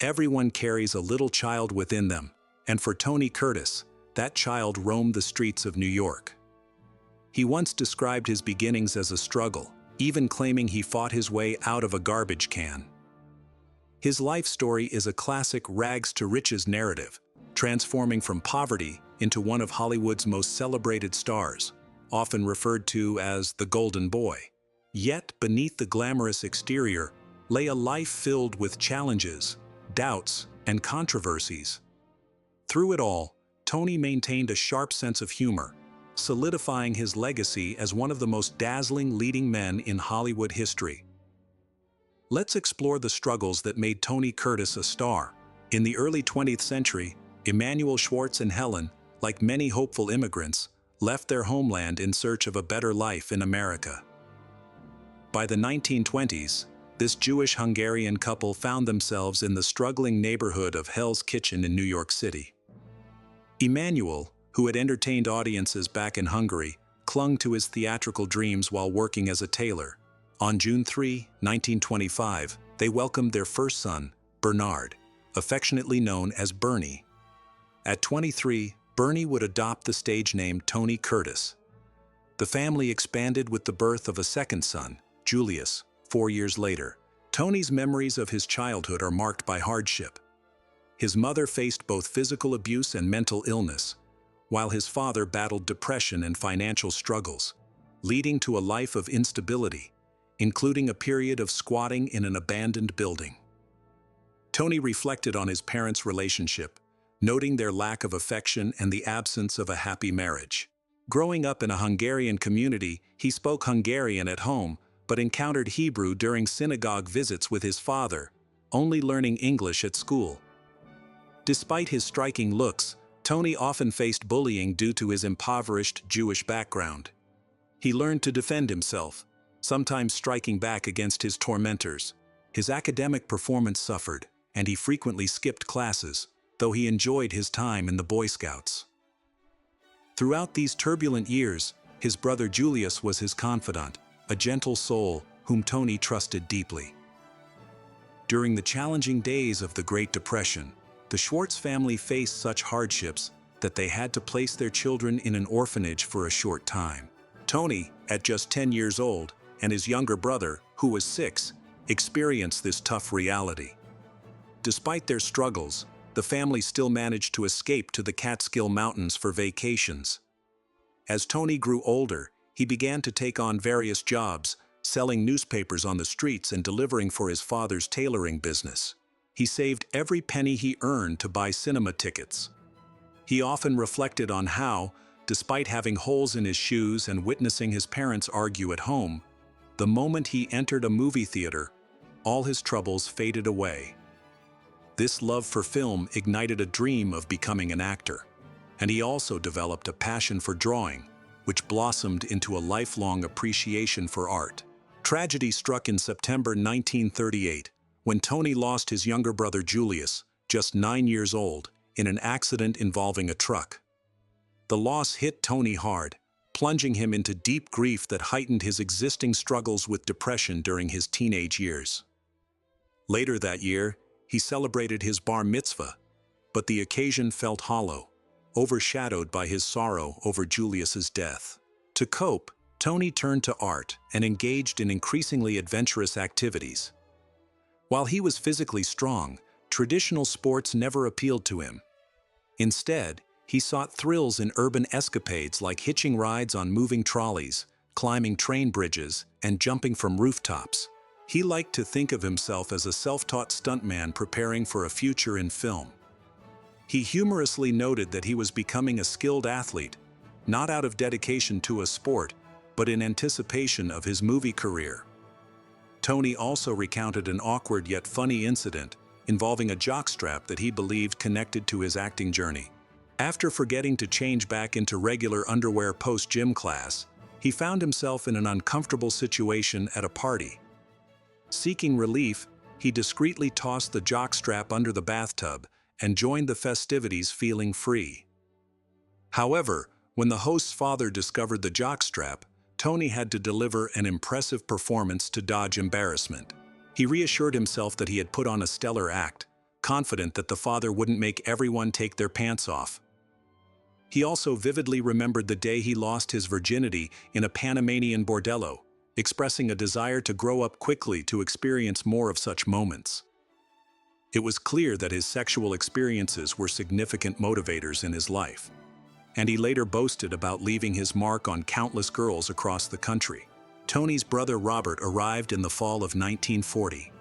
Everyone carries a little child within them, and for Tony Curtis, that child roamed the streets of New York. He once described his beginnings as a struggle, even claiming he fought his way out of a garbage can. His life story is a classic rags-to-riches narrative, transforming from poverty into one of Hollywood's most celebrated stars, often referred to as the Golden Boy. Yet, beneath the glamorous exterior lay a life filled with challenges, doubts, and controversies. Through it all, Tony maintained a sharp sense of humor, solidifying his legacy as one of the most dazzling leading men in Hollywood history. Let's explore the struggles that made Tony Curtis a star. In the early 20th century, Emanuel Schwartz and Helen, like many hopeful immigrants, left their homeland in search of a better life in America. By the 1920s, this Jewish-Hungarian couple found themselves in the struggling neighborhood of Hell's Kitchen in New York City. Emanuel, who had entertained audiences back in Hungary, clung to his theatrical dreams while working as a tailor. On June 3, 1925, they welcomed their first son, Bernard, affectionately known as Bernie. At 23, Bernie would adopt the stage name Tony Curtis. The family expanded with the birth of a second son, Julius, 4 years later. Tony's memories of his childhood are marked by hardship. His mother faced both physical abuse and mental illness, while his father battled depression and financial struggles, leading to a life of instability, including a period of squatting in an abandoned building. Tony reflected on his parents' relationship, noting their lack of affection and the absence of a happy marriage. Growing up in a Hungarian community, he spoke Hungarian at home, but encountered Hebrew during synagogue visits with his father, only learning English at school. Despite his striking looks, Tony often faced bullying due to his impoverished Jewish background. He learned to defend himself, sometimes striking back against his tormentors. His academic performance suffered, and he frequently skipped classes, though he enjoyed his time in the Boy Scouts. Throughout these turbulent years, his brother Julius was his confidant, a gentle soul whom Tony trusted deeply. During the challenging days of the Great Depression, the Schwartz family faced such hardships that they had to place their children in an orphanage for a short time. Tony, at just 10 years old, and his younger brother, who was 6, experienced this tough reality. Despite their struggles, the family still managed to escape to the Catskill Mountains for vacations. As Tony grew older, he began to take on various jobs, selling newspapers on the streets and delivering for his father's tailoring business. He saved every penny he earned to buy cinema tickets. He often reflected on how, despite having holes in his shoes and witnessing his parents argue at home, the moment he entered a movie theater, all his troubles faded away. This love for film ignited a dream of becoming an actor, and he also developed a passion for drawing, which blossomed into a lifelong appreciation for art. Tragedy struck in September 1938, when Tony lost his younger brother Julius, just 9 years old, in an accident involving a truck. The loss hit Tony hard, plunging him into deep grief that heightened his existing struggles with depression during his teenage years. Later that year, he celebrated his bar mitzvah, but the occasion felt hollow, overshadowed by his sorrow over Julius's death. To cope, Tony turned to art and engaged in increasingly adventurous activities. While he was physically strong, traditional sports never appealed to him. Instead, he sought thrills in urban escapades like hitching rides on moving trolleys, climbing train bridges, and jumping from rooftops. He liked to think of himself as a self-taught stuntman preparing for a future in film. He humorously noted that he was becoming a skilled athlete, not out of dedication to a sport, but in anticipation of his movie career. Tony also recounted an awkward yet funny incident involving a jockstrap that he believed connected to his acting journey. After forgetting to change back into regular underwear post-gym class, he found himself in an uncomfortable situation at a party. Seeking relief, he discreetly tossed the jockstrap under the bathtub and joined the festivities feeling free. However, when the host's father discovered the jockstrap, Tony had to deliver an impressive performance to dodge embarrassment. He reassured himself that he had put on a stellar act, confident that the father wouldn't make everyone take their pants off. He also vividly remembered the day he lost his virginity in a Panamanian bordello, expressing a desire to grow up quickly to experience more of such moments. It was clear that his sexual experiences were significant motivators in his life, and he later boasted about leaving his mark on countless girls across the country. Tony's brother Robert arrived in the fall of 1940.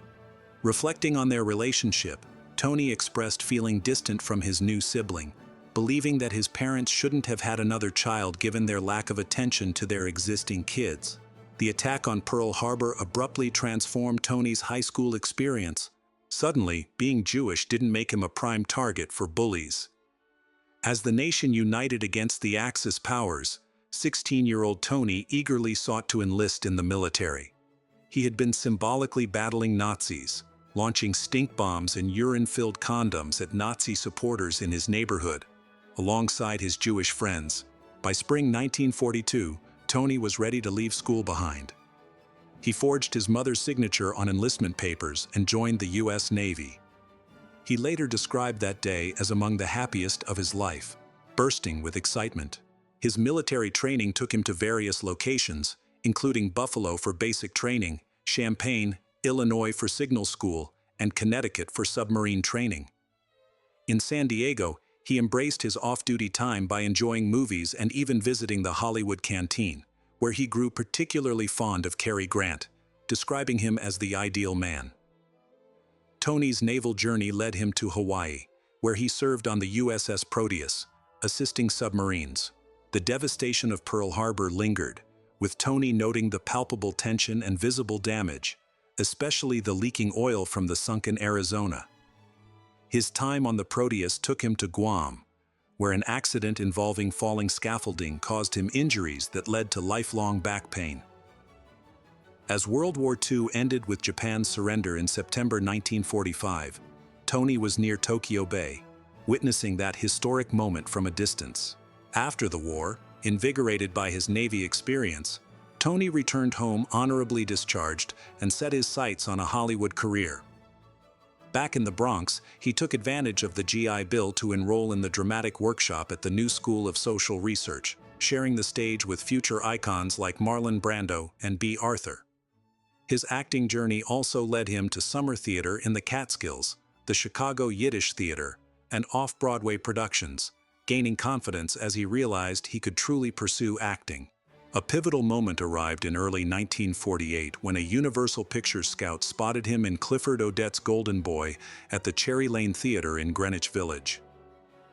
Reflecting on their relationship, Tony expressed feeling distant from his new sibling, believing that his parents shouldn't have had another child given their lack of attention to their existing kids. The attack on Pearl Harbor abruptly transformed Tony's high school experience. Suddenly, being Jewish didn't make him a prime target for bullies. As the nation united against the Axis powers, 16-year-old Tony eagerly sought to enlist in the military. He had been symbolically battling Nazis, launching stink bombs and urine-filled condoms at Nazi supporters in his neighborhood, alongside his Jewish friends. By spring 1942, Tony was ready to leave school behind. He forged his mother's signature on enlistment papers and joined the U.S. Navy. He later described that day as among the happiest of his life, bursting with excitement. His military training took him to various locations, including Buffalo for basic training, Champaign, Illinois for signal school, and Connecticut for submarine training. In San Diego, he embraced his off-duty time by enjoying movies and even visiting the Hollywood Canteen, where he grew particularly fond of Cary Grant, describing him as the ideal man. Tony's naval journey led him to Hawaii, where he served on the USS Proteus, assisting submarines. The devastation of Pearl Harbor lingered, with Tony noting the palpable tension and visible damage, especially the leaking oil from the sunken Arizona. His time on the Proteus took him to Guam, where an accident involving falling scaffolding caused him injuries that led to lifelong back pain. As World War II ended with Japan's surrender in September 1945, Tony was near Tokyo Bay, witnessing that historic moment from a distance. After the war, invigorated by his Navy experience, Tony returned home honorably discharged and set his sights on a Hollywood career. Back in the Bronx, he took advantage of the GI Bill to enroll in the dramatic workshop at the New School of Social Research, sharing the stage with future icons like Marlon Brando and B. Arthur. His acting journey also led him to summer theater in the Catskills, the Chicago Yiddish Theater, and off-Broadway productions, gaining confidence as he realized he could truly pursue acting. A pivotal moment arrived in early 1948 when a Universal Pictures scout spotted him in Clifford Odets' Golden Boy at the Cherry Lane Theater in Greenwich Village.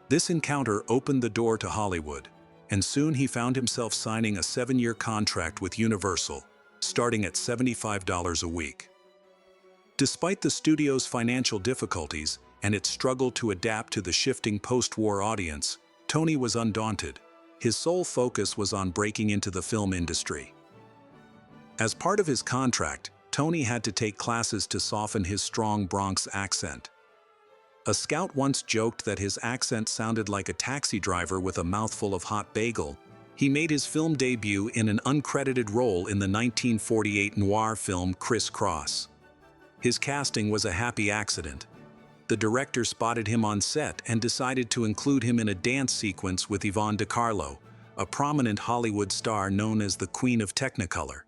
This encounter opened the door to Hollywood, and soon he found himself signing a 7-year contract with Universal, starting at $75 a week. Despite the studio's financial difficulties and its struggle to adapt to the shifting post-war audience, Tony was undaunted. His sole focus was on breaking into the film industry. As part of his contract, Tony had to take classes to soften his strong Bronx accent. A scout once joked that his accent sounded like a taxi driver with a mouthful of hot bagel. He made his film debut in an uncredited role in the 1948 noir film Criss Cross. His casting was a happy accident. The director spotted him on set and decided to include him in a dance sequence with Yvonne DiCarlo, a prominent Hollywood star known as the Queen of Technicolor.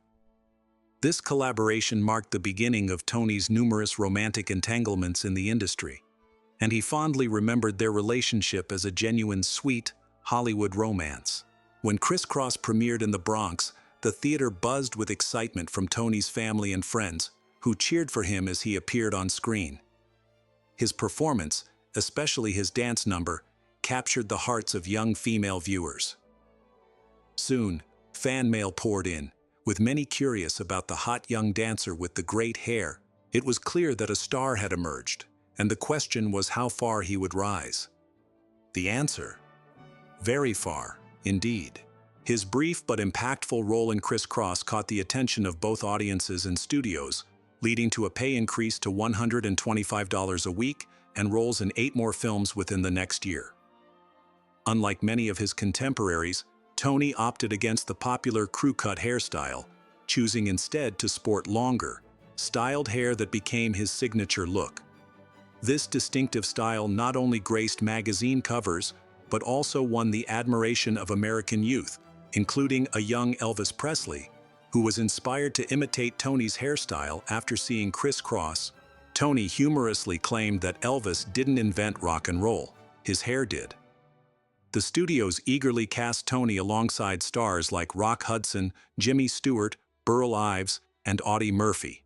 This collaboration marked the beginning of Tony's numerous romantic entanglements in the industry, and he fondly remembered their relationship as a genuine, sweet Hollywood romance. When Criss Cross premiered in the Bronx, the theater buzzed with excitement from Tony's family and friends, who cheered for him as he appeared on screen. His performance, especially his dance number, captured the hearts of young female viewers. Soon, fan mail poured in, with many curious about the hot young dancer with the great hair. It was clear that a star had emerged, and the question was how far he would rise. The answer? Very far, indeed. His brief but impactful role in Criss Cross caught the attention of both audiences and studios, leading to a pay increase to $125 a week and roles in 8 more films within the next year. Unlike many of his contemporaries, Tony opted against the popular crew-cut hairstyle, choosing instead to sport longer, styled hair that became his signature look. This distinctive style not only graced magazine covers, but also won the admiration of American youth, including a young Elvis Presley, who was inspired to imitate Tony's hairstyle after seeing Criss Cross. Tony humorously claimed that Elvis didn't invent rock and roll, his hair did. The studios eagerly cast Tony alongside stars like Rock Hudson, Jimmy Stewart, Burl Ives, and Audie Murphy.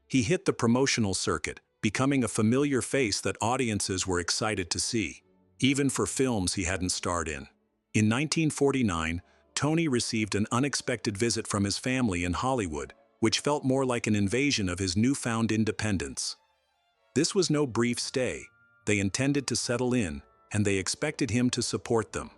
He hit the promotional circuit, becoming a familiar face that audiences were excited to see, even for films he hadn't starred in. In 1949, Tony received an unexpected visit from his family in Hollywood, which felt more like an invasion of his newfound independence. This was no brief stay. They intended to settle in, and they expected him to support them.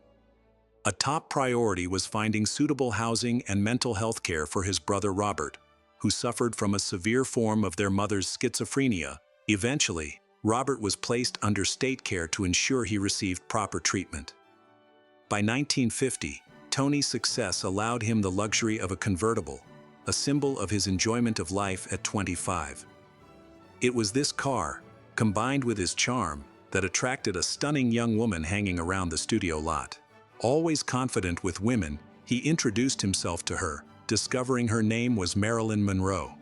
A top priority was finding suitable housing and mental health care for his brother Robert, who suffered from a severe form of their mother's schizophrenia. Eventually, Robert was placed under state care to ensure he received proper treatment. By 1950, Tony's success allowed him the luxury of a convertible, a symbol of his enjoyment of life at 25. It was this car, combined with his charm, that attracted a stunning young woman hanging around the studio lot. Always confident with women, he introduced himself to her, discovering her name was Marilyn Monroe.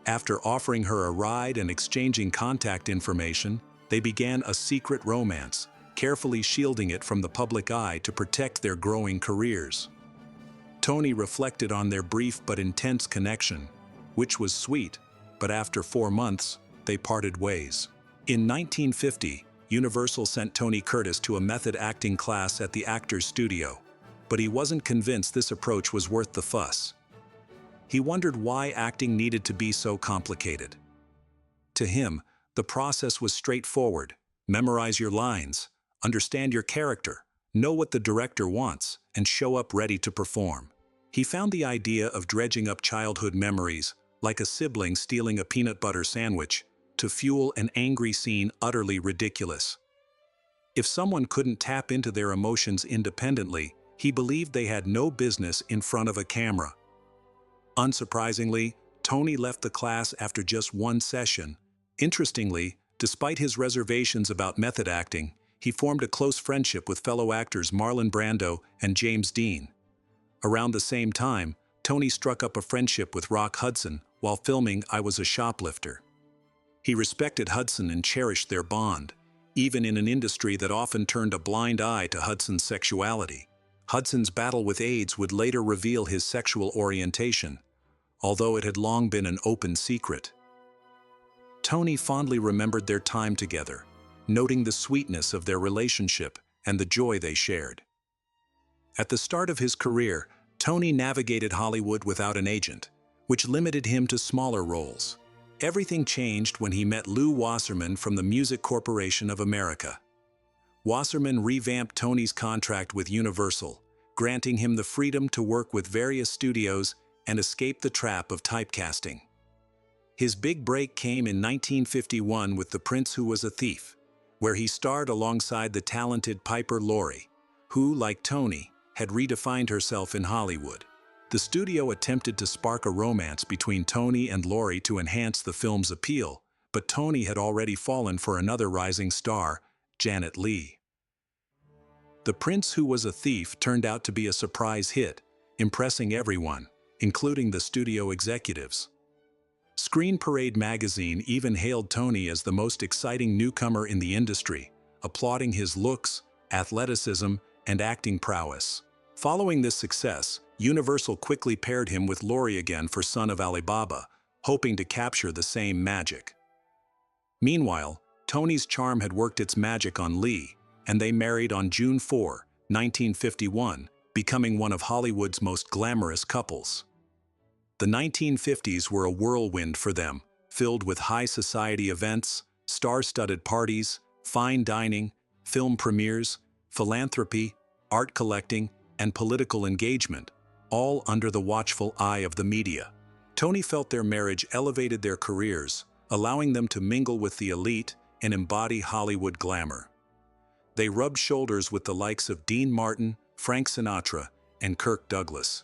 After offering her a ride and exchanging contact information, they began a secret romance, carefully shielding it from the public eye to protect their growing careers. Tony reflected on their brief but intense connection, which was sweet, but after 4 months, they parted ways. In 1950, Universal sent Tony Curtis to a method acting class at the Actors Studio, but he wasn't convinced this approach was worth the fuss. He wondered why acting needed to be so complicated. To him, the process was straightforward: memorize your lines, understand your character, know what the director wants, and show up ready to perform. He found the idea of dredging up childhood memories, like a sibling stealing a peanut butter sandwich, to fuel an angry scene utterly ridiculous. If someone couldn't tap into their emotions independently, he believed they had no business in front of a camera. Unsurprisingly, Tony left the class after just 1 session. Interestingly, despite his reservations about method acting, he formed a close friendship with fellow actors Marlon Brando and James Dean. Around the same time, Tony struck up a friendship with Rock Hudson while filming I Was a Shoplifter. He respected Hudson and cherished their bond, even in an industry that often turned a blind eye to Hudson's sexuality. Hudson's battle with AIDS would later reveal his sexual orientation, although it had long been an open secret. Tony fondly remembered their time together, noting the sweetness of their relationship and the joy they shared. At the start of his career, Tony navigated Hollywood without an agent, which limited him to smaller roles. Everything changed when he met Lew Wasserman from the Music Corporation of America. Wasserman revamped Tony's contract with Universal, granting him the freedom to work with various studios and escape the trap of typecasting. His big break came in 1951 with The Prince Who Was a Thief, where he starred alongside the talented Piper Laurie, who, like Tony, had redefined herself in Hollywood. The studio attempted to spark a romance between Tony and Laurie to enhance the film's appeal, but Tony had already fallen for another rising star, Janet Leigh. The Prince Who Was a Thief turned out to be a surprise hit, impressing everyone, including the studio executives. Screen Parade magazine even hailed Tony as the most exciting newcomer in the industry, applauding his looks, athleticism, and acting prowess. Following this success, Universal quickly paired him with Laurie again for Son of Alibaba, hoping to capture the same magic. Meanwhile, Tony's charm had worked its magic on Leigh, and they married on June 4, 1951, becoming one of Hollywood's most glamorous couples. The 1950s were a whirlwind for them, filled with high society events, star-studded parties, fine dining, film premieres, philanthropy, art collecting, and political engagement, all under the watchful eye of the media. Tony felt their marriage elevated their careers, allowing them to mingle with the elite and embody Hollywood glamour. They rubbed shoulders with the likes of Dean Martin, Frank Sinatra, and Kirk Douglas.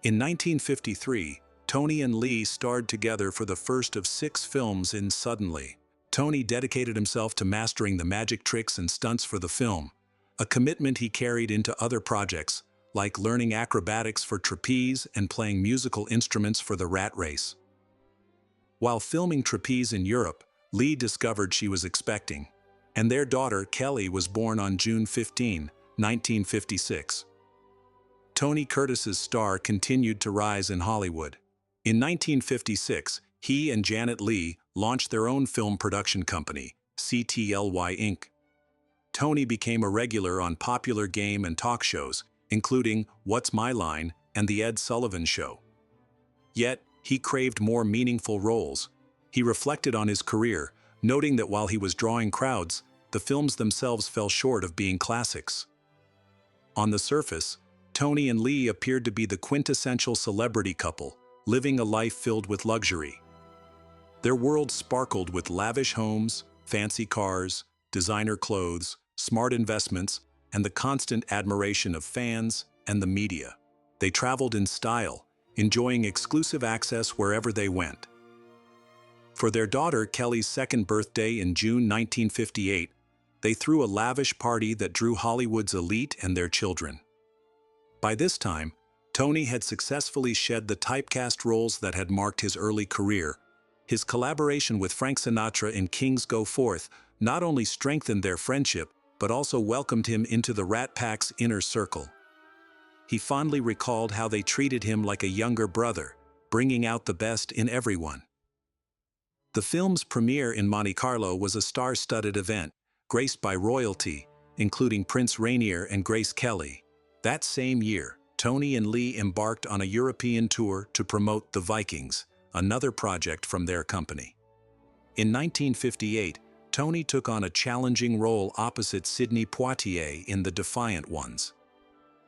In 1953, Tony and Leigh starred together for the first of 6 films in Suddenly, Tony dedicated himself to mastering the magic tricks and stunts for the film, a commitment he carried into other projects, like learning acrobatics for trapeze and playing musical instruments for the Rat Race. While filming Trapeze in Europe, Leigh discovered she was expecting, and their daughter Kelly was born on June 15, 1956. Tony Curtis's star continued to rise in Hollywood. In 1956, he and Janet Leigh launched their own film production company, CTLY Inc. Tony became a regular on popular game and talk shows, including What's My Line and The Ed Sullivan Show. Yet, he craved more meaningful roles. He reflected on his career, noting that while he was drawing crowds, the films themselves fell short of being classics. On the surface, Tony and Leigh appeared to be the quintessential celebrity couple, living a life filled with luxury. Their world sparkled with lavish homes, fancy cars, designer clothes, smart investments, and the constant admiration of fans and the media. They traveled in style, enjoying exclusive access wherever they went. For their daughter Kelly's second birthday in June 1958, they threw a lavish party that drew Hollywood's elite and their children. By this time, Tony had successfully shed the typecast roles that had marked his early career. His collaboration with Frank Sinatra in Kings Go Forth not only strengthened their friendship, but also welcomed him into the Rat Pack's inner circle. He fondly recalled how they treated him like a younger brother, bringing out the best in everyone. The film's premiere in Monte Carlo was a star-studded event, graced by royalty, including Prince Rainier and Grace Kelly. That same year, Tony and Leigh embarked on a European tour to promote The Vikings, another project from their company. In 1958, Tony took on a challenging role opposite Sidney Poitier in The Defiant Ones.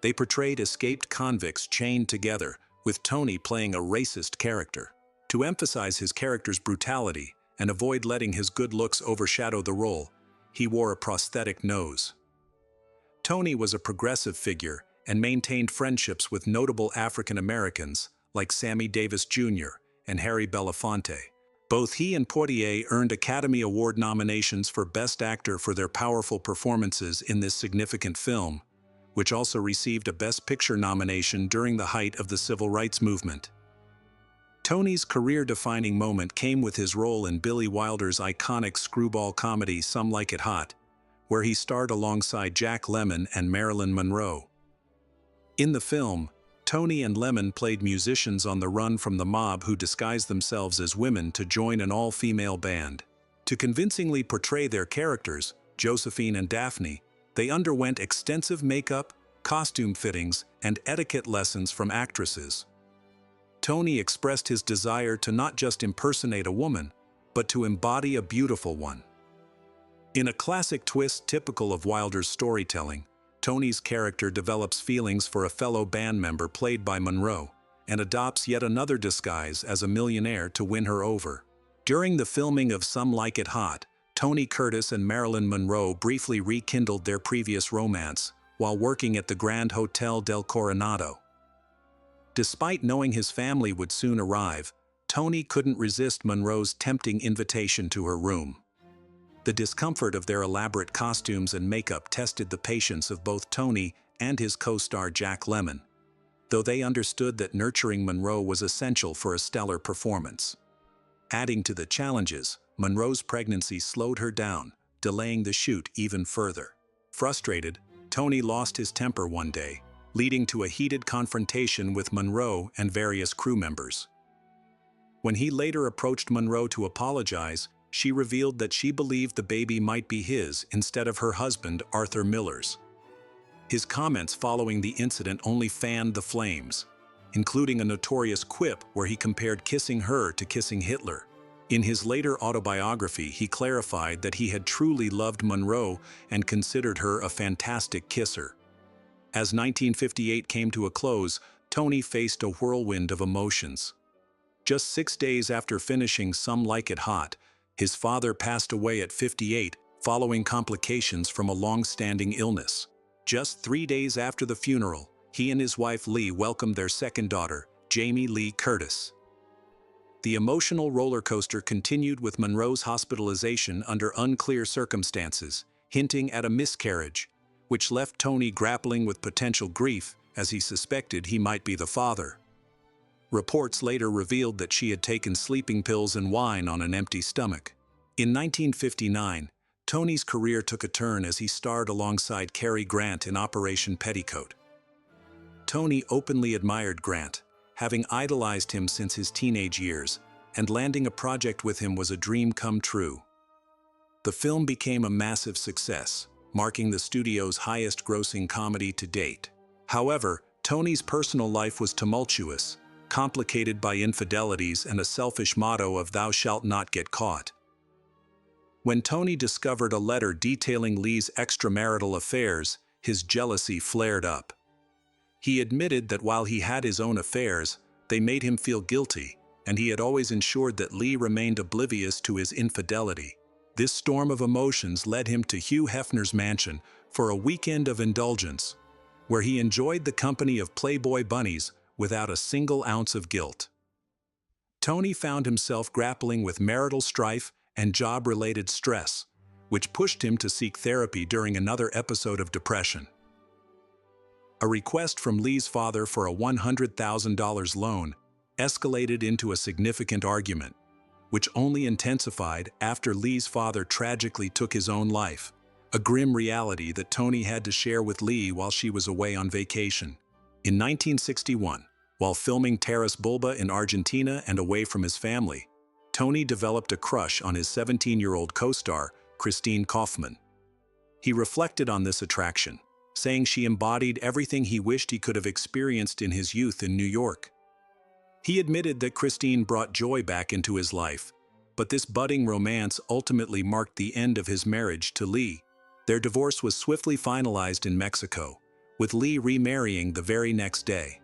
They portrayed escaped convicts chained together, with Tony playing a racist character. To emphasize his character's brutality and avoid letting his good looks overshadow the role, he wore a prosthetic nose. Tony was a progressive figure and maintained friendships with notable African Americans like Sammy Davis Jr. and Harry Belafonte. Both he and Poitier earned Academy Award nominations for Best Actor for their powerful performances in this significant film, which also received a Best Picture nomination during the height of the Civil Rights Movement. Tony's career-defining moment came with his role in Billy Wilder's iconic screwball comedy Some Like It Hot, where he starred alongside Jack Lemmon and Marilyn Monroe. In the film, Tony and Lemmon played musicians on the run from the mob who disguised themselves as women to join an all-female band. To convincingly portray their characters, Josephine and Daphne, they underwent extensive makeup, costume fittings, and etiquette lessons from actresses. Tony expressed his desire to not just impersonate a woman, but to embody a beautiful one. In a classic twist typical of Wilder's storytelling, Tony's character develops feelings for a fellow band member played by Monroe, and adopts yet another disguise as a millionaire to win her over. During the filming of Some Like It Hot, Tony Curtis and Marilyn Monroe briefly rekindled their previous romance while working at the Grand Hotel del Coronado. Despite knowing his family would soon arrive, Tony couldn't resist Monroe's tempting invitation to her room. The discomfort of their elaborate costumes and makeup tested the patience of both Tony and his co-star Jack Lemmon, though they understood that nurturing Monroe was essential for a stellar performance. Adding to the challenges, Monroe's pregnancy slowed her down, delaying the shoot even further. Frustrated, Tony lost his temper one day, leading to a heated confrontation with Monroe and various crew members. When he later approached Monroe to apologize, she revealed that she believed the baby might be his instead of her husband, Arthur Miller's. His comments following the incident only fanned the flames, including a notorious quip where he compared kissing her to kissing Hitler. In his later autobiography, he clarified that he had truly loved Monroe and considered her a fantastic kisser. As 1958 came to a close, Tony faced a whirlwind of emotions. Just 6 days after finishing Some Like It Hot, his father passed away at 58 following complications from a long-standing illness. Just 3 days after the funeral, he and his wife Leigh welcomed their second daughter, Jamie Lee Curtis. The emotional roller coaster continued with Monroe's hospitalization under unclear circumstances, hinting at a miscarriage, which left Tony grappling with potential grief as he suspected he might be the father. Reports later revealed that she had taken sleeping pills and wine on an empty stomach. In 1959, Tony's career took a turn as he starred alongside Cary Grant in Operation Petticoat. Tony openly admired Grant, having idolized him since his teenage years, and landing a project with him was a dream come true. The film became a massive success, marking the studio's highest-grossing comedy to date. However, Tony's personal life was tumultuous, complicated by infidelities and a selfish motto of "thou shalt not get caught." When Tony discovered a letter detailing Leigh's extramarital affairs, his jealousy flared up. He admitted that while he had his own affairs, they made him feel guilty, and he had always ensured that Leigh remained oblivious to his infidelity. This storm of emotions led him to Hugh Hefner's mansion for a weekend of indulgence, where he enjoyed the company of Playboy bunnies without a single ounce of guilt. Tony found himself grappling with marital strife and job-related stress, which pushed him to seek therapy during another episode of depression. A request from Leigh's father for a $100,000 loan escalated into a significant argument, which only intensified after Leigh's father tragically took his own life, a grim reality that Tony had to share with Leigh while she was away on vacation. In 1961, while filming Taras Bulba in Argentina and away from his family, Tony developed a crush on his 17-year-old co-star, Christine Kaufman. He reflected on this attraction, saying she embodied everything he wished he could have experienced in his youth in New York. He admitted that Christine brought joy back into his life, but this budding romance ultimately marked the end of his marriage to Leigh. Their divorce was swiftly finalized in Mexico, with Leigh remarrying the very next day.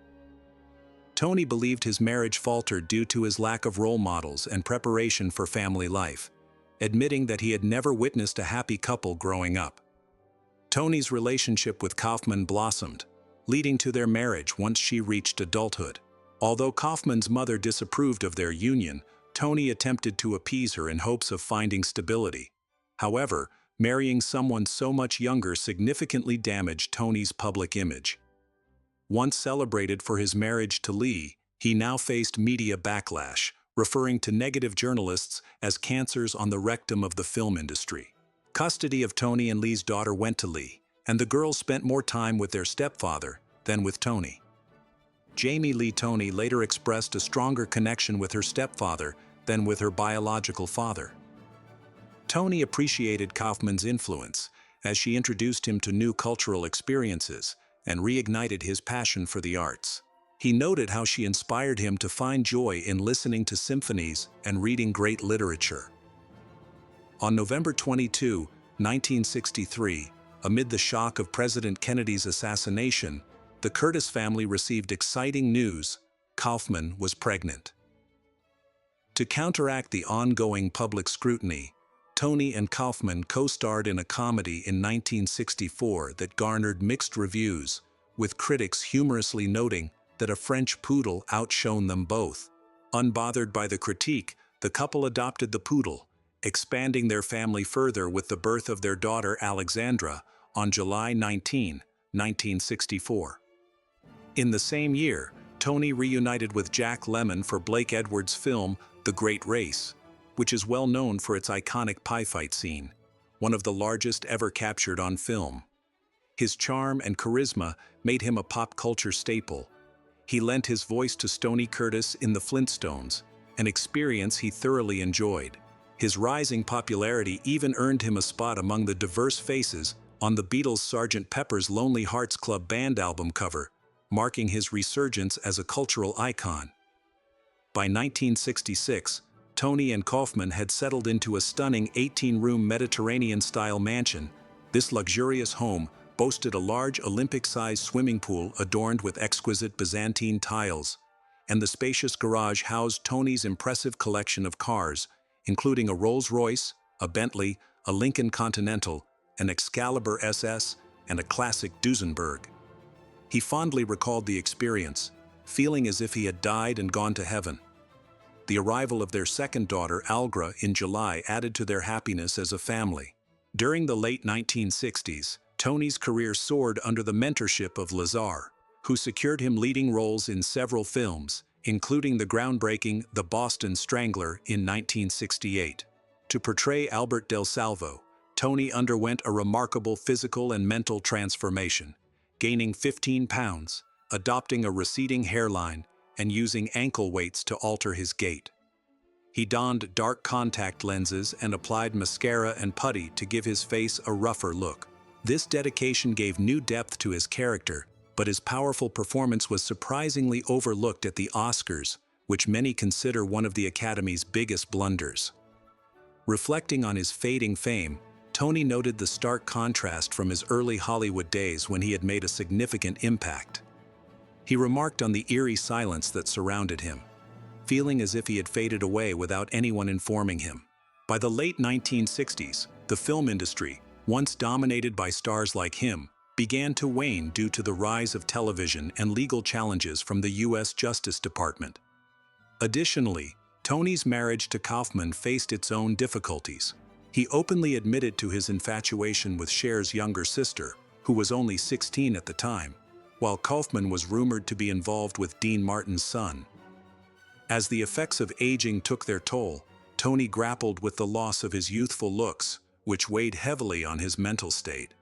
Tony believed his marriage faltered due to his lack of role models and preparation for family life, admitting that he had never witnessed a happy couple growing up. Tony's relationship with Kaufman blossomed, leading to their marriage once she reached adulthood. Although Kaufman's mother disapproved of their union, Tony attempted to appease her in hopes of finding stability. However, marrying someone so much younger significantly damaged Tony's public image. Once celebrated for his marriage to Leigh, he now faced media backlash, referring to negative journalists as cancers on the rectum of the film industry. Custody of Tony and Leigh's daughter went to Leigh, and the girls spent more time with their stepfather than with Tony. Jamie Lee Tony later expressed a stronger connection with her stepfather than with her biological father. Tony appreciated Kaufman's influence, as she introduced him to new cultural experiences and reignited his passion for the arts. He noted how she inspired him to find joy in listening to symphonies and reading great literature. On November 22, 1963, amid the shock of President Kennedy's assassination, the Curtis family received exciting news: Kaufman was pregnant. To counteract the ongoing public scrutiny, Tony and Kaufman co-starred in a comedy in 1964 that garnered mixed reviews, with critics humorously noting that a French poodle outshone them both. Unbothered by the critique, the couple adopted the poodle, expanding their family further with the birth of their daughter Alexandra on July 19, 1964. In the same year, Tony reunited with Jack Lemmon for Blake Edwards' film The Great Race, which is well known for its iconic pie fight scene, one of the largest ever captured on film. His charm and charisma made him a pop culture staple. He lent his voice to Stoney Curtis in The Flintstones, an experience he thoroughly enjoyed. His rising popularity even earned him a spot among the diverse faces on the Beatles' Sgt. Pepper's Lonely Hearts Club Band album cover, marking his resurgence as a cultural icon. By 1966, Tony and Kaufman had settled into a stunning 18-room Mediterranean-style mansion. This luxurious home boasted a large Olympic-sized swimming pool adorned with exquisite Byzantine tiles, and the spacious garage housed Tony's impressive collection of cars, including a Rolls-Royce, a Bentley, a Lincoln Continental, an Excalibur SS, and a classic Duesenberg. He fondly recalled the experience, feeling as if he had died and gone to heaven. The arrival of their second daughter, Algra, in July added to their happiness as a family. During the late 1960s, Tony's career soared under the mentorship of Lazar, who secured him leading roles in several films, including the groundbreaking The Boston Strangler in 1968. To portray Albert Del Salvo, Tony underwent a remarkable physical and mental transformation, gaining 15 pounds, adopting a receding hairline, and using ankle weights to alter his gait. He donned dark contact lenses and applied mascara and putty to give his face a rougher look. This dedication gave new depth to his character, but his powerful performance was surprisingly overlooked at the Oscars, which many consider one of the Academy's biggest blunders. Reflecting on his fading fame, Tony noted the stark contrast from his early Hollywood days when he had made a significant impact. He remarked on the eerie silence that surrounded him, feeling as if he had faded away without anyone informing him. By the late 1960s, the film industry, once dominated by stars like him, began to wane due to the rise of television and legal challenges from the U.S. Justice Department. Additionally, Tony's marriage to Kaufman faced its own difficulties. He openly admitted to his infatuation with Cher's younger sister, who was only 16 at the time, while Kaufman was rumored to be involved with Dean Martin's son. As the effects of aging took their toll, Tony grappled with the loss of his youthful looks, which weighed heavily on his mental state.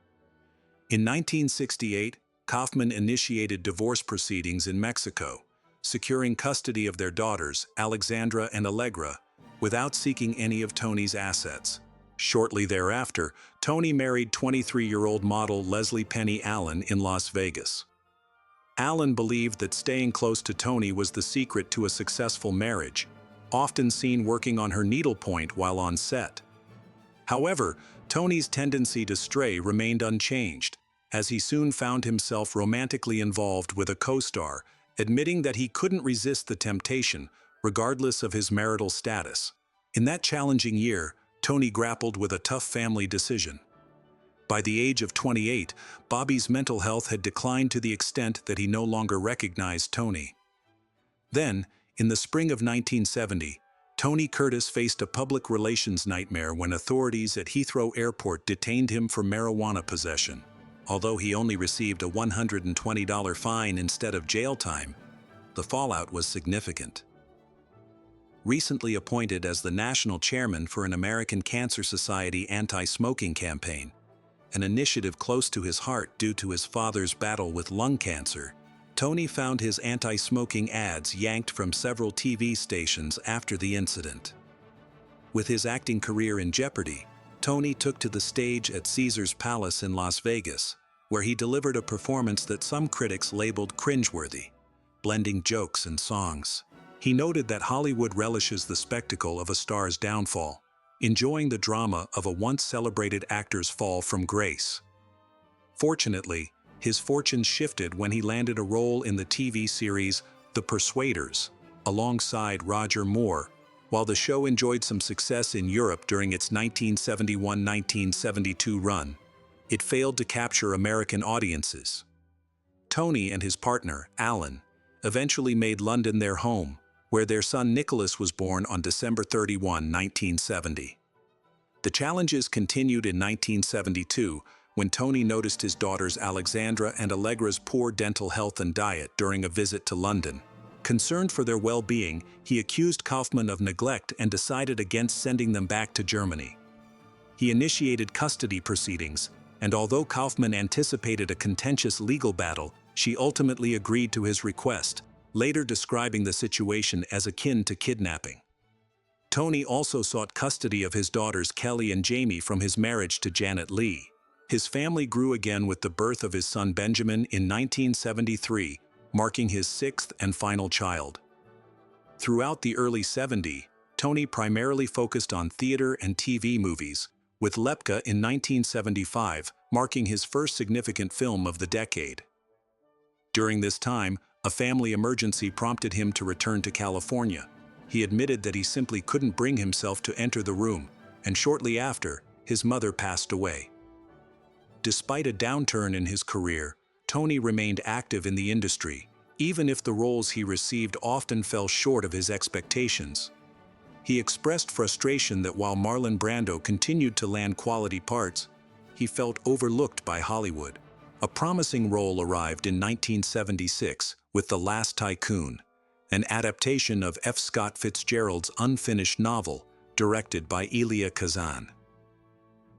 In 1968, Kaufman initiated divorce proceedings in Mexico, securing custody of their daughters, Alexandra and Allegra, without seeking any of Tony's assets. Shortly thereafter, Tony married 23-year-old model Leslie Penny Allen in Las Vegas. Allen believed that staying close to Tony was the secret to a successful marriage, often seen working on her needlepoint while on set. However, Tony's tendency to stray remained unchanged, as he soon found himself romantically involved with a co-star, admitting that he couldn't resist the temptation, regardless of his marital status. In that challenging year, Tony grappled with a tough family decision. By the age of 28, Bobby's mental health had declined to the extent that he no longer recognized Tony. Then, in the spring of 1970, Tony Curtis faced a public relations nightmare when authorities at Heathrow Airport detained him for marijuana possession. Although he only received a $120 fine instead of jail time, the fallout was significant. Recently appointed as the national chairman for an American Cancer Society anti-smoking campaign, an initiative close to his heart due to his father's battle with lung cancer, Tony found his anti-smoking ads yanked from several TV stations after the incident. With his acting career in jeopardy, Tony took to the stage at Caesar's Palace in Las Vegas, where he delivered a performance that some critics labeled cringeworthy, blending jokes and songs. He noted that Hollywood relishes the spectacle of a star's downfall, enjoying the drama of a once-celebrated actor's fall from grace. Fortunately, his fortunes shifted when he landed a role in the TV series The Persuaders, alongside Roger Moore. While the show enjoyed some success in Europe during its 1971-1972 run, it failed to capture American audiences. Tony and his partner, Alan, eventually made London their home, where their son Nicholas was born on December 31, 1970. The challenges continued in 1972 when Tony noticed his daughters Alexandra and Allegra's poor dental health and diet during a visit to London. Concerned for their well-being, he accused Kaufman of neglect and decided against sending them back to Germany. He initiated custody proceedings, and although Kaufman anticipated a contentious legal battle, she ultimately agreed to his request, later describing the situation as akin to kidnapping. Tony also sought custody of his daughters Kelly and Jamie from his marriage to Janet Leigh. His family grew again with the birth of his son Benjamin in 1973, marking his sixth and final child. Throughout the early 70s, Tony primarily focused on theater and TV movies, with Lepka in 1975 marking his first significant film of the decade. During this time, a family emergency prompted him to return to California. He admitted that he simply couldn't bring himself to enter the room, and shortly after, his mother passed away. Despite a downturn in his career, Tony remained active in the industry, even if the roles he received often fell short of his expectations. He expressed frustration that while Marlon Brando continued to land quality parts, he felt overlooked by Hollywood. A promising role arrived in 1976 with The Last Tycoon, an adaptation of F. Scott Fitzgerald's unfinished novel, directed by Elia Kazan.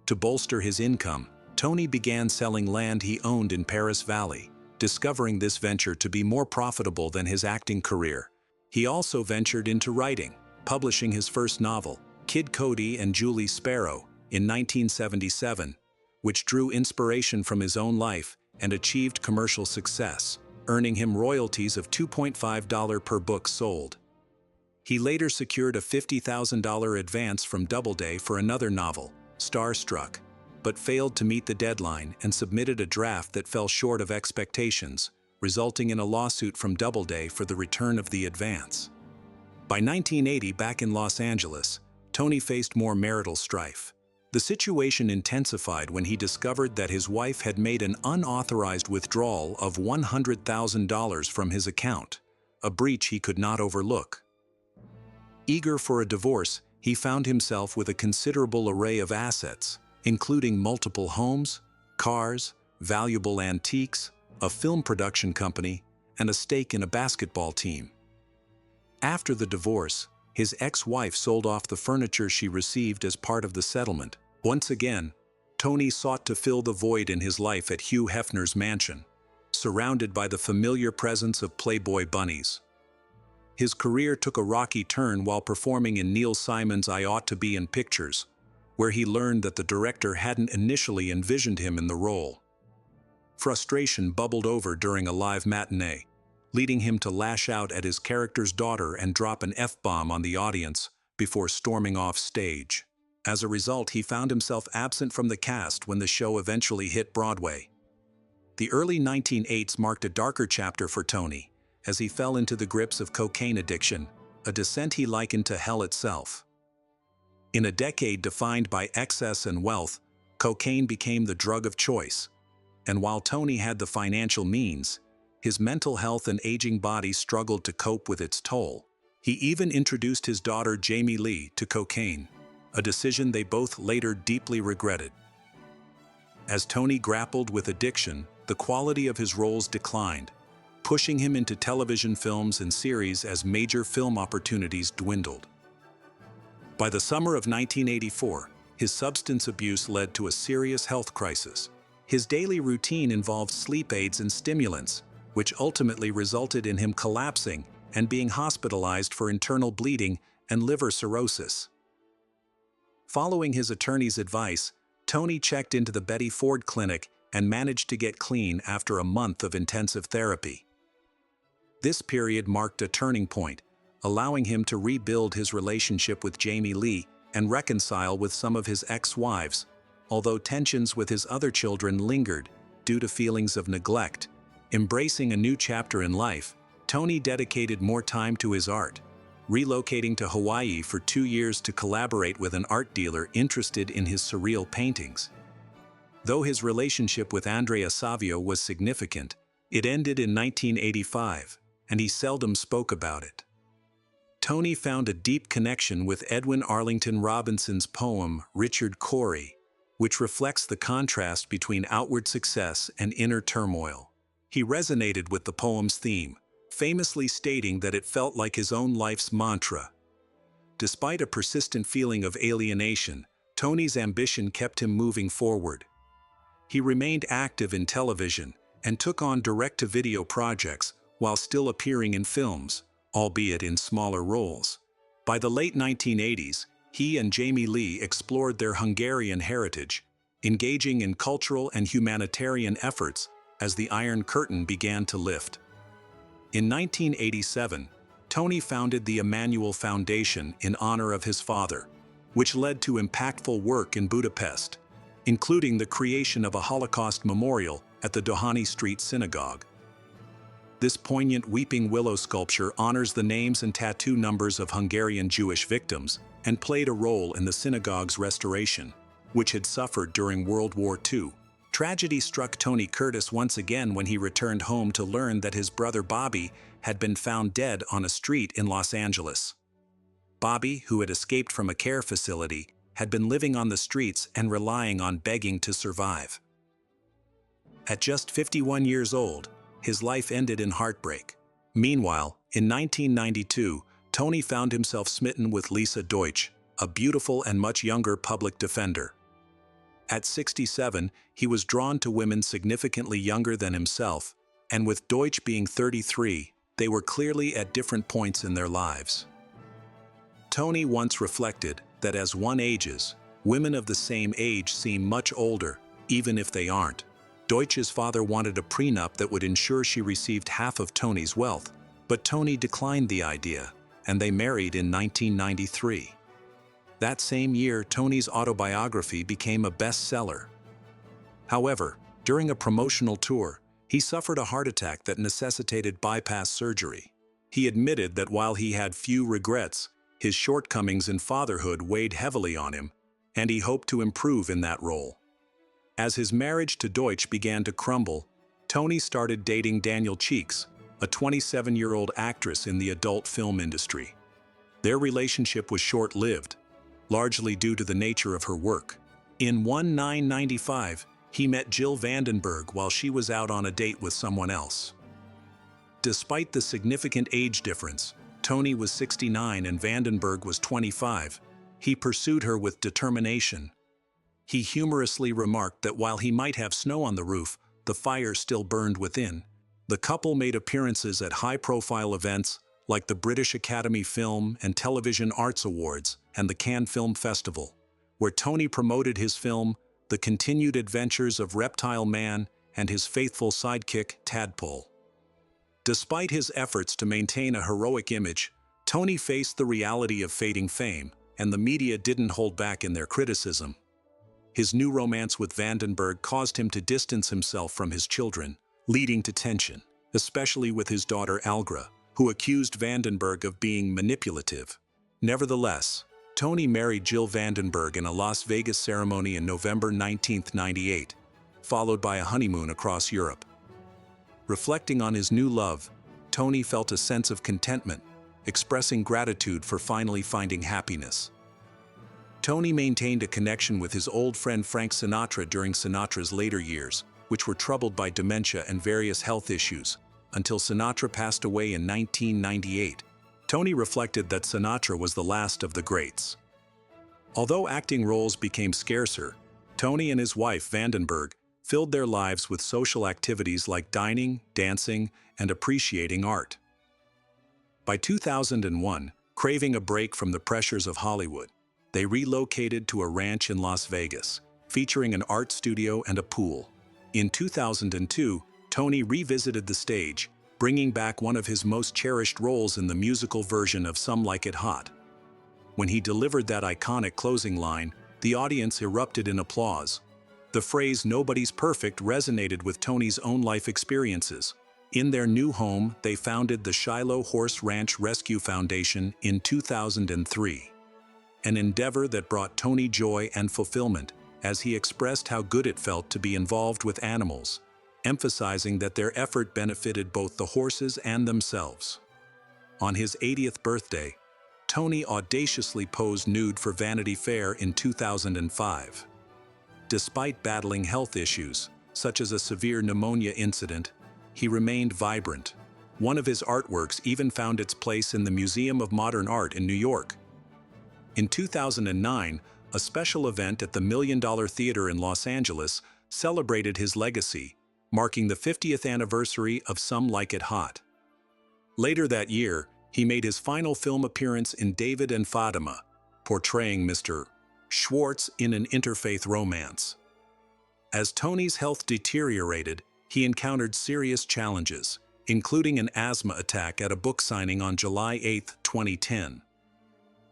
To bolster his income, Tony began selling land he owned in Paris Valley, discovering this venture to be more profitable than his acting career. He also ventured into writing, publishing his first novel, Kid Cody and Julie Sparrow, in 1977, which drew inspiration from his own life and achieved commercial success, earning him royalties of $2.5 per book sold. He later secured a $50,000 advance from Doubleday for another novel, Starstruck, but failed to meet the deadline and submitted a draft that fell short of expectations, resulting in a lawsuit from Doubleday for the return of the advance. By 1980, back in Los Angeles, Tony faced more marital strife. The situation intensified when he discovered that his wife had made an unauthorized withdrawal of $100,000 from his account, a breach he could not overlook. Eager for a divorce, he found himself with a considerable array of assets, including multiple homes, cars, valuable antiques, a film production company, and a stake in a basketball team. After the divorce, his ex-wife sold off the furniture she received as part of the settlement. Once again, Tony sought to fill the void in his life at Hugh Hefner's mansion, surrounded by the familiar presence of Playboy bunnies. His career took a rocky turn while performing in Neil Simon's I Ought to Be in Pictures, where he learned that the director hadn't initially envisioned him in the role. Frustration bubbled over during a live matinee, leading him to lash out at his character's daughter and drop an F-bomb on the audience before storming off stage. As a result, he found himself absent from the cast when the show eventually hit Broadway. The early 1980s marked a darker chapter for Tony, as he fell into the grips of cocaine addiction, a descent he likened to hell itself. In a decade defined by excess and wealth, cocaine became the drug of choice. And while Tony had the financial means, his mental health and aging body struggled to cope with its toll. He even introduced his daughter Jamie Lee to cocaine, a decision they both later deeply regretted. As Tony grappled with addiction, the quality of his roles declined, pushing him into television films and series as major film opportunities dwindled. By the summer of 1984, his substance abuse led to a serious health crisis. His daily routine involved sleep aids and stimulants, which ultimately resulted in him collapsing and being hospitalized for internal bleeding and liver cirrhosis. Following his attorney's advice, Tony checked into the Betty Ford Clinic and managed to get clean after a month of intensive therapy. This period marked a turning point, allowing him to rebuild his relationship with Jamie Lee and reconcile with some of his ex-wives, although tensions with his other children lingered due to feelings of neglect. Embracing a new chapter in life, Tony dedicated more time to his art, relocating to Hawaii for 2 years to collaborate with an art dealer interested in his surreal paintings. Though his relationship with Andrea Savio was significant, it ended in 1985, and he seldom spoke about it. Tony found a deep connection with Edwin Arlington Robinson's poem Richard Cory, which reflects the contrast between outward success and inner turmoil. He resonated with the poem's theme, famously stating that it felt like his own life's mantra. Despite a persistent feeling of alienation, Tony's ambition kept him moving forward. He remained active in television and took on direct-to-video projects while still appearing in films, albeit in smaller roles. By the late 1980s, he and Jamie Lee explored their Hungarian heritage, engaging in cultural and humanitarian efforts as the Iron Curtain began to lift. In 1987, Tony founded the Emmanuel Foundation in honor of his father, which led to impactful work in Budapest, including the creation of a Holocaust memorial at the Dohány Street Synagogue. This poignant weeping willow sculpture honors the names and tattoo numbers of Hungarian Jewish victims and played a role in the synagogue's restoration, which had suffered during World War II, Tragedy struck Tony Curtis once again when he returned home to learn that his brother Bobby had been found dead on a street in Los Angeles. Bobby, who had escaped from a care facility, had been living on the streets and relying on begging to survive. At just 51 years old, his life ended in heartbreak. Meanwhile, in 1992, Tony found himself smitten with Lisa Deutsch, a beautiful and much younger public defender. At 67, he was drawn to women significantly younger than himself, and with Deutsch being 33, they were clearly at different points in their lives. Tony once reflected that as one ages, women of the same age seem much older, even if they aren't. Deutsch's father wanted a prenup that would ensure she received half of Tony's wealth, but Tony declined the idea, and they married in 1993. That same year, Tony's autobiography became a bestseller. However, during a promotional tour, he suffered a heart attack that necessitated bypass surgery. He admitted that while he had few regrets, his shortcomings in fatherhood weighed heavily on him, and he hoped to improve in that role. As his marriage to Deutsch began to crumble, Tony started dating Danielle Cheeks, a 27-year-old actress in the adult film industry. Their relationship was short-lived, largely due to the nature of her work. In 1995, he met Jill Vandenberg while she was out on a date with someone else. Despite the significant age difference, Tony was 69 and Vandenberg was 25, he pursued her with determination. He humorously remarked that while he might have snow on the roof, the fire still burned within. The couple made appearances at high-profile events like the British Academy Film and Television Arts Awards and the Cannes Film Festival, where Tony promoted his film, The Continued Adventures of Reptile Man and his faithful sidekick, Tadpole. Despite his efforts to maintain a heroic image, Tony faced the reality of fading fame, and the media didn't hold back in their criticism. His new romance with Vandenberg caused him to distance himself from his children, leading to tension, especially with his daughter Algra, who accused Vandenberg of being manipulative. Nevertheless, Tony married Jill Vandenberg in a Las Vegas ceremony in November 1998, followed by a honeymoon across Europe. Reflecting on his new love, Tony felt a sense of contentment, expressing gratitude for finally finding happiness. Tony maintained a connection with his old friend Frank Sinatra during Sinatra's later years, which were troubled by dementia and various health issues, until Sinatra passed away in 1998. Tony reflected that Sinatra was the last of the greats. Although acting roles became scarcer, Tony and his wife Vandenberg filled their lives with social activities like dining, dancing, and appreciating art. By 2001, craving a break from the pressures of Hollywood, they relocated to a ranch in Las Vegas, featuring an art studio and a pool. In 2002, Tony revisited the stage, bringing back one of his most cherished roles in the musical version of Some Like It Hot. When he delivered that iconic closing line, the audience erupted in applause. The phrase "nobody's perfect" resonated with Tony's own life experiences. In their new home, they founded the Shiloh Horse Ranch Rescue Foundation in 2003. An endeavor that brought Tony joy and fulfillment, as he expressed how good it felt to be involved with animals, emphasizing that their effort benefited both the horses and themselves. On his 80th birthday, Tony audaciously posed nude for Vanity Fair in 2005. Despite battling health issues, such as a severe pneumonia incident, he remained vibrant. One of his artworks even found its place in the Museum of Modern Art in New York. In 2009, a special event at the $1 Million Theater in Los Angeles celebrated his legacy, marking the 50th anniversary of Some Like It Hot. Later that year, he made his final film appearance in David and Fatima, portraying Mr. Schwartz in an interfaith romance. As Tony's health deteriorated, he encountered serious challenges, including an asthma attack at a book signing on July 8, 2010.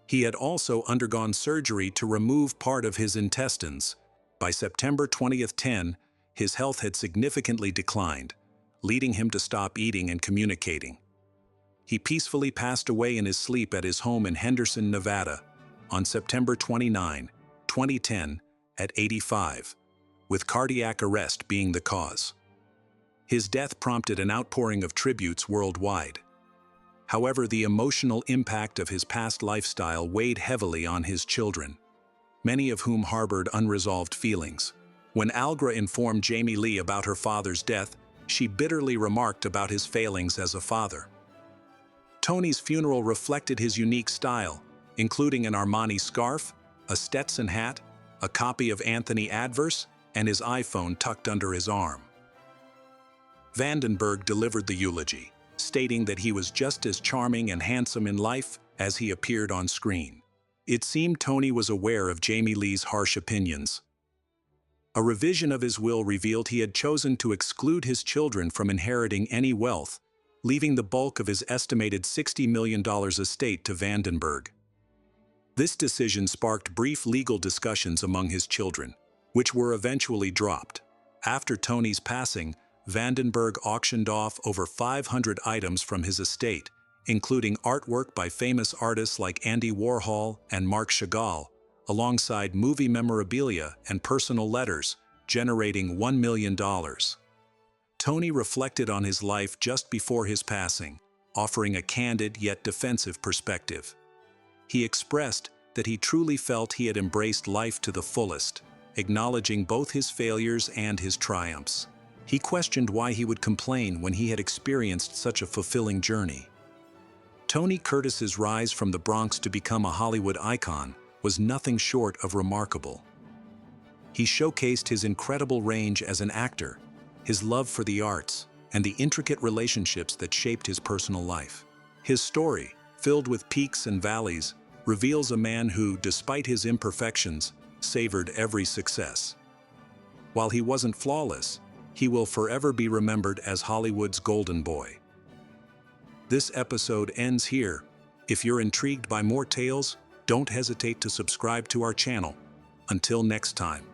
He had also undergone surgery to remove part of his intestines. By September 2010, his health had significantly declined, leading him to stop eating and communicating. He peacefully passed away in his sleep at his home in Henderson, Nevada, on September 29, 2010, at 85. with cardiac arrest being the cause. His death prompted an outpouring of tributes worldwide. However, the emotional impact of his past lifestyle weighed heavily on his children, many of whom harbored unresolved feelings. When Allegra informed Jamie Leigh about her father's death, she bitterly remarked about his failings as a father. Tony's funeral reflected his unique style, including an Armani scarf, a Stetson hat, a copy of Anthony Adverse, and his iPhone tucked under his arm. Vandenberg delivered the eulogy, stating that he was just as charming and handsome in life as he appeared on screen. It seemed Tony was aware of Jamie Leigh's harsh opinions. A revision of his will revealed he had chosen to exclude his children from inheriting any wealth, leaving the bulk of his estimated $60 million estate to Vandenberg. This decision sparked brief legal discussions among his children, which were eventually dropped. After Tony's passing, Vandenberg auctioned off over 500 items from his estate, including artwork by famous artists like Andy Warhol and Marc Chagall, alongside movie memorabilia and personal letters, generating $1 million. Tony reflected on his life just before his passing, offering a candid yet defensive perspective. He expressed that he truly felt he had embraced life to the fullest, acknowledging both his failures and his triumphs. He questioned why he would complain when he had experienced such a fulfilling journey. Tony Curtis's rise from the Bronx to become a Hollywood icon was nothing short of remarkable. He showcased his incredible range as an actor, his love for the arts, and the intricate relationships that shaped his personal life. His story, filled with peaks and valleys, reveals a man who, despite his imperfections, savored every success. While he wasn't flawless, he will forever be remembered as Hollywood's golden boy. This episode ends here. If you're intrigued by more tales, don't hesitate to subscribe to our channel. Until next time.